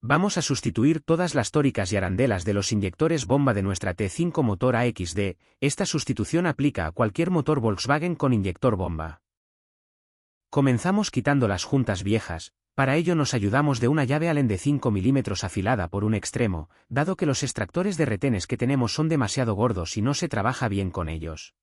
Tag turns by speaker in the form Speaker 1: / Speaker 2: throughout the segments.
Speaker 1: Vamos a sustituir todas las tóricas y arandelas de los inyectores bomba de nuestra T5 motor AXD. Esta sustitución aplica a cualquier motor Volkswagen con inyector bomba. Comenzamos quitando las juntas viejas. Para ello nos ayudamos de una llave Allen de 5 mm afilada por un extremo, dado que los extractores de retenes que tenemos son demasiado gordos y no se trabaja bien con ellos.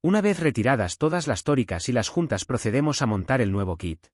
Speaker 1: Una vez retiradas todas las tóricas y las juntas procedemos a montar el nuevo kit.